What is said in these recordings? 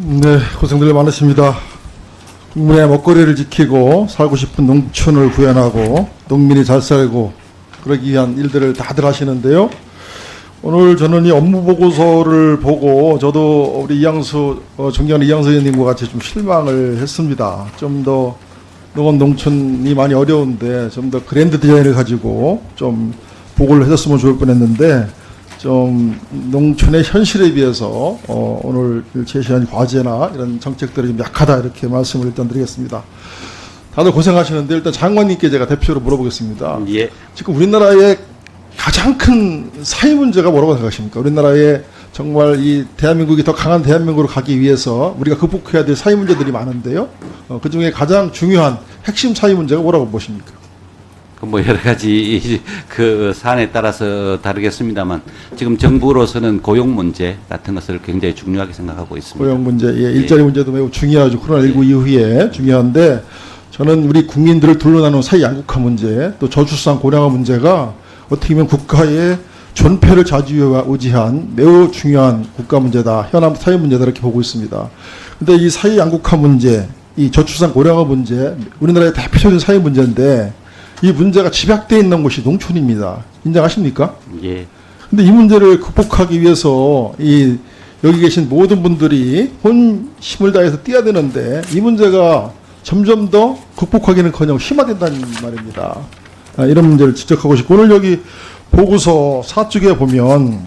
네, 고생들 많으십니다. 국민의 먹거리를 지키고 살고 싶은 농촌을 구현하고 농민이 잘 살고 그러기 위한 일들을 다들 하시는데요. 오늘 저는 이 업무 보고서를 보고 저도 우리 존경하는 이양수 의원님과 같이 좀 실망을 했습니다. 좀 더 농업 농촌이 많이 어려운데 좀 더 그랜드 디자인을 가지고 좀 보고를 해줬으면 좋을 뻔했는데 좀 농촌의 현실에 비해서 오늘 제시한 과제나 이런 정책들이 좀 약하다 이렇게 말씀을 일단 드리겠습니다. 다들 고생하시는데 일단 장관님께 제가 대표로 물어보겠습니다. 예. 지금 우리나라의 가장 큰 사회 문제가 뭐라고 생각하십니까? 우리나라의 정말 이 대한민국이 더 강한 대한민국으로 가기 위해서 우리가 극복해야 될 사회 문제들이 많은데요. 그 중에 가장 중요한 핵심 사회 문제가 뭐라고 보십니까? 뭐 여러 가지 그 사안에 따라서 다르겠습니다만 지금 정부로서는 고용 문제 같은 것을 굉장히 중요하게 생각하고 있습니다. 고용 문제, 예, 일자리 문제도 매우 중요하죠. 코로나19 이후에 중요한데 저는 우리 국민들을 둘러나는 사회 양극화 문제, 또 저출산 고령화 문제가 어떻게 보면 국가의 존폐를 좌지우지한 매우 중요한 국가 문제다, 현안 사회 문제다 이렇게 보고 있습니다. 근데 이 사회 양극화 문제, 이 저출산 고령화 문제, 우리나라의 대표적인 사회 문제인데 이 문제가 집약되어 있는 곳이 농촌입니다. 인정하십니까? 예. 근데 이 문제를 극복하기 위해서 여기 계신 모든 분들이 혼 힘을 다해서 뛰어야 되는데 이 문제가 점점 더 극복하기는커녕 심화된다는 말입니다. 이런 문제를 지적하고 싶고 오늘 여기 보고서 4쪽에 보면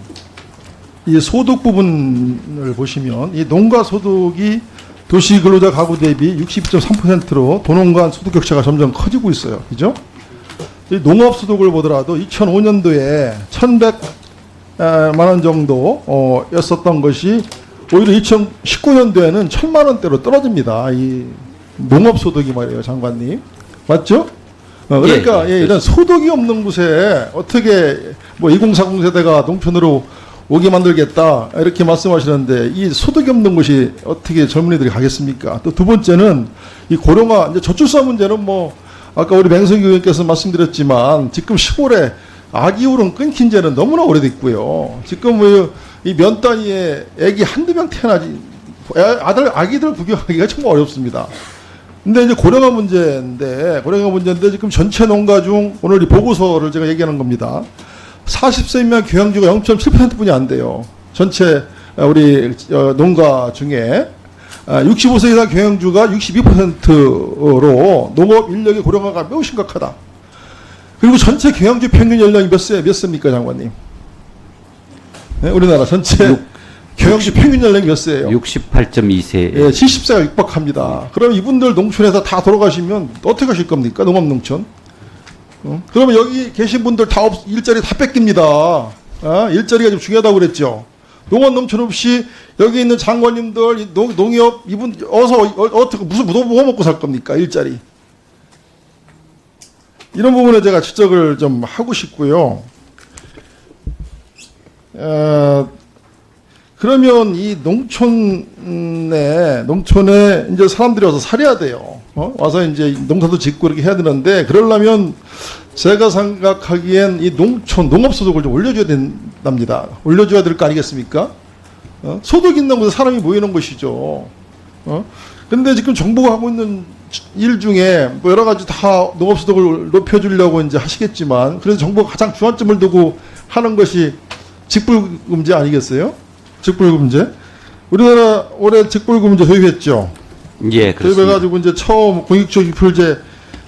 이 소득 부분을 보시면 이 농가 소득이 도시 근로자 가구 대비 62.3%로 도농 간 소득 격차가 점점 커지고 있어요. 그죠? 이 농업 소득을 보더라도 2005년도에 1,100만 원 정도 였었던 것이 오히려 2019년도에는 1,000만 원대로 떨어집니다. 이 농업 소득이 말이에요, 장관님. 맞죠? 그러니까 예, 이런 소득이 없는 곳에 어떻게 뭐 2040 세대가 농촌으로 오게 만들겠다 이렇게 말씀하시는데 이 소득이 없는 곳이 어떻게 젊은이들이 가겠습니까? 또 두 번째는 이 고령화 이제 저출산 문제는 뭐 아까 우리 맹성규 의원께서 말씀드렸지만 지금 시골에 아기 울음 끊긴 지는 너무나 오래됐고요. 지금 뭐 이 면 단위에 아기 한두 명 태어나지 아기들 구경하기가 정말 어렵습니다. 근데 이제 고령화 문제인데 지금 전체 농가 중 오늘 이 보고서를 제가 얘기하는 겁니다. 40세 미만 교양주가 0.7%뿐이 안 돼요. 전체 우리 농가 중에 65세 이상 교양주가 62%로 농업 인력의 고령화가 매우 심각하다. 그리고 전체 교양주 평균 연령이 몇 세입니까, 장관님? 네, 우리나라 전체 교양주 평균 연령이 몇 세예요? 68.2세. 예, 70세가 육박합니다. 그럼 이분들 농촌에서 다 돌아가시면 어떻게 하실 겁니까? 농업농촌. 그러면 여기 계신 분들 다 일자리 다 뺏깁니다. 일자리가 좀 중요하다고 그랬죠. 농업농촌 없이 여기 있는 장관님들, 농협, 이분 어떻게 무슨 뭐 먹고 살 겁니까? 일자리. 이런 부분에 제가 지적을 좀 하고 싶고요. 그러면 이 농촌에 이제 사람들이 와서 살아야 돼요. 와서 이제 농사도 짓고 이렇게 해야 되는데 그러려면 제가 생각하기엔 이 농업소득을 좀 올려줘야 된답니다. 올려줘야 될 거 아니겠습니까? 소득 있는 곳에 사람이 모이는 것이죠. 근데 지금 정부가 하고 있는 일 중에 뭐 여러 가지 다 농업소득을 높여주려고 이제 하시겠지만 그래서 정부가 가장 주안점을 두고 하는 것이 직불금제 아니겠어요? 직불금제. 우리나라 올해 직불금제 도입했죠. 예, 그렇습니다. 도입해가지고 이제 처음 공익적이풀제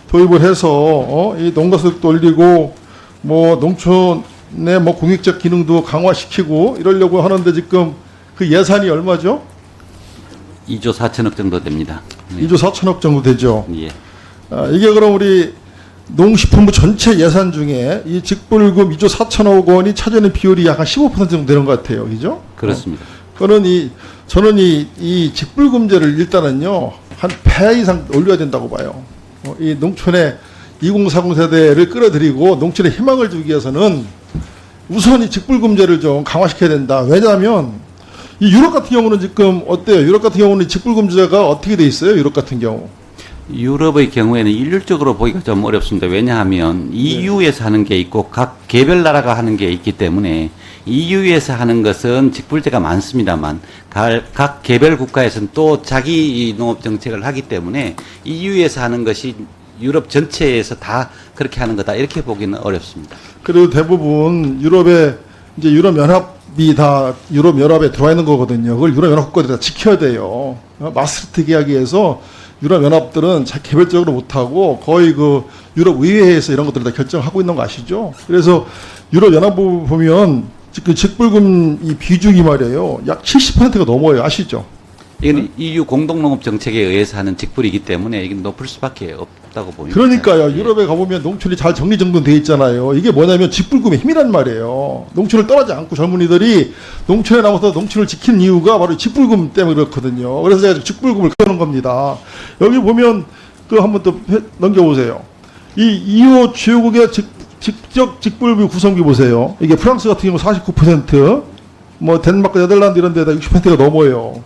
도입을 해서 이 농가소득도 올리고 뭐 농촌의 뭐 공익적 기능도 강화시키고 이러려고 하는데 지금 그 예산이 얼마죠? 2조 4천억 정도 됩니다. 네. 2조 4천억 정도 되죠. 예. 이게 그럼 우리 농식품부 전체 예산 중에 이 직불금 2조 4천억 원이 차지하는 비율이 약 한 15% 정도 되는 것 같아요. 그죠? 그렇습니다. 저는 이 직불금제를 일단은요, 한 배 이상 올려야 된다고 봐요. 이 농촌의 2040 세대를 끌어들이고 농촌에 희망을 주기 위해서는 우선 이 직불금제를 좀 강화시켜야 된다. 왜냐하면 이 유럽 같은 경우는 지금 어때요? 유럽 같은 경우는 직불금제가 어떻게 돼 있어요? 유럽 같은 경우. 유럽의 경우에는 일률적으로 보기가 좀 어렵습니다. 왜냐하면 EU에서 하는 게 있고 각 개별 나라가 하는 게 있기 때문에 EU에서 하는 것은 직불제가 많습니다만 각 개별 국가에서는 또 자기 농업 정책을 하기 때문에 EU에서 하는 것이 유럽 전체에서 다 그렇게 하는 거다 이렇게 보기는 어렵습니다. 그래도 대부분 유럽에 이제 유럽 연합이 다 유럽 연합에 들어와 있는 거거든요. 그걸 유럽 연합 국가들이 다 지켜야 돼요. 마스트리트 계약에서 유럽 연합들은 개별적으로 못하고 거의 그 유럽 의회에서 이런 것들을 다 결정하고 있는 거 아시죠? 그래서 유럽 연합부 보면 그 직불금 이 비중이 말이에요. 약 70%가 넘어요. 아시죠? 이건 EU 공동농업 정책에 의해서 하는 직불이기 때문에 이게 높을 수밖에 없다고 보입니다. 그러니까요. 예. 유럽에 가보면 농촌이 잘 정리정돈돼 있잖아요. 이게 뭐냐면 직불금의 힘이란 말이에요. 농촌을 떠나지 않고 젊은이들이 농촌에 남아서 농촌을 지키는 이유가 바로 직불금 때문에 그렇거든요. 그래서 제가 직불금을 키우는 겁니다. 여기 보면 그 한번 또 넘겨보세요. 이 2호 주요국의 직접 직불비 구성비 보세요. 이게 프랑스 같은 경우 49%, 뭐 덴마크, 네덜란드 이런 데다 60%가 넘어요.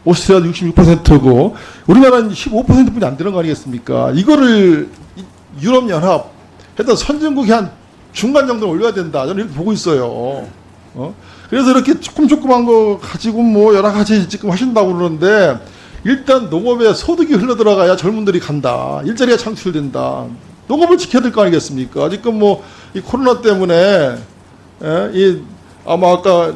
오스트리아도 66%고 우리나라는 15%뿐이 안 되는 거 아니겠습니까? 이거를 유럽연합 했던 선진국이 한 중간 정도는 올려야 된다. 저는 이렇게 보고 있어요. 그래서 이렇게 조금조금한 거 가지고 뭐 여러 가지 지금 하신다고 그러는데 일단 농업에 소득이 흘러들어가야 젊은들이 간다. 일자리가 창출된다. 농업을 지켜야 될 거 아니겠습니까? 지금 뭐 이 코로나 때문에 아마 아까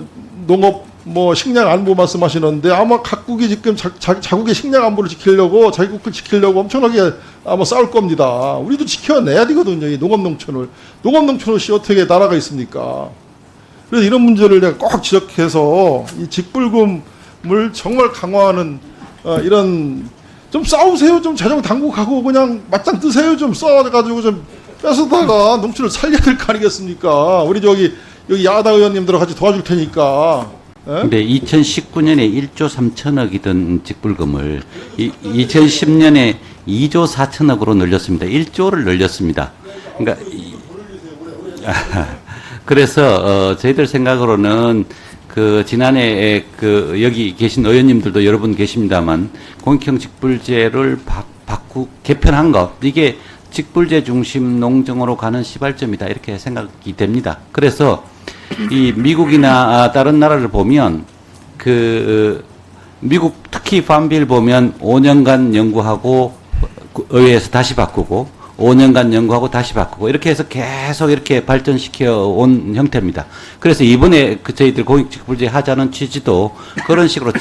농업 뭐 식량 안보 말씀하시는데 아마 각국이 지금 자국의 식량 안보를 지키려고 자국을 지키려고 엄청나게 아마 싸울 겁니다. 우리도 지켜내야 되거든요. 이 농업농촌을. 농업농촌 없이 어떻게 나라가 있습니까? 그래서 이런 문제를 내가 꼭 지적해서 이 직불금을 정말 강화하는 이런 좀 싸우세요. 좀 재정 당국하고 그냥 맞짱 뜨세요. 좀 싸워가지고 좀 뺏어다가 농촌을 살려야 될 거 아니겠습니까? 우리 여기 야당 의원님들 같이 도와줄 테니까. 근데 2019년에 1조 3천억이던 직불금을 2010년에 2조 4천억으로 늘렸습니다. 1조를 늘렸습니다. 그러니까 그래서 저희들 생각으로는 그 지난해 그 여기 계신 의원님들도 여러 분 계십니다만 공익형 직불제를 개편한 것 이게 직불제 중심 농정으로 가는 시발점이다 이렇게 생각이 됩니다. 그래서 이 미국이나 다른 나라를 보면 그 미국 특히 팜빌 보면 5년간 연구하고 의회에서 다시 바꾸고 5년간 연구하고 다시 바꾸고 이렇게 해서 계속 이렇게 발전시켜 온 형태입니다. 그래서 이번에 그 저희들 공익직불제 하자는 취지도 그런 식으로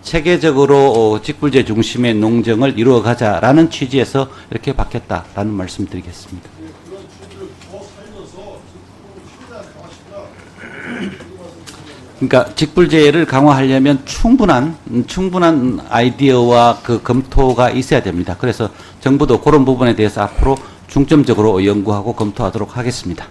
체계적으로 직불제 중심의 농정을 이루어가자라는 취지에서 이렇게 바뀌었다라는 말씀드리겠습니다. 그러니까 직불제를 강화하려면 충분한 아이디어와 그 검토가 있어야 됩니다. 그래서 정부도 그런 부분에 대해서 앞으로 중점적으로 연구하고 검토하도록 하겠습니다.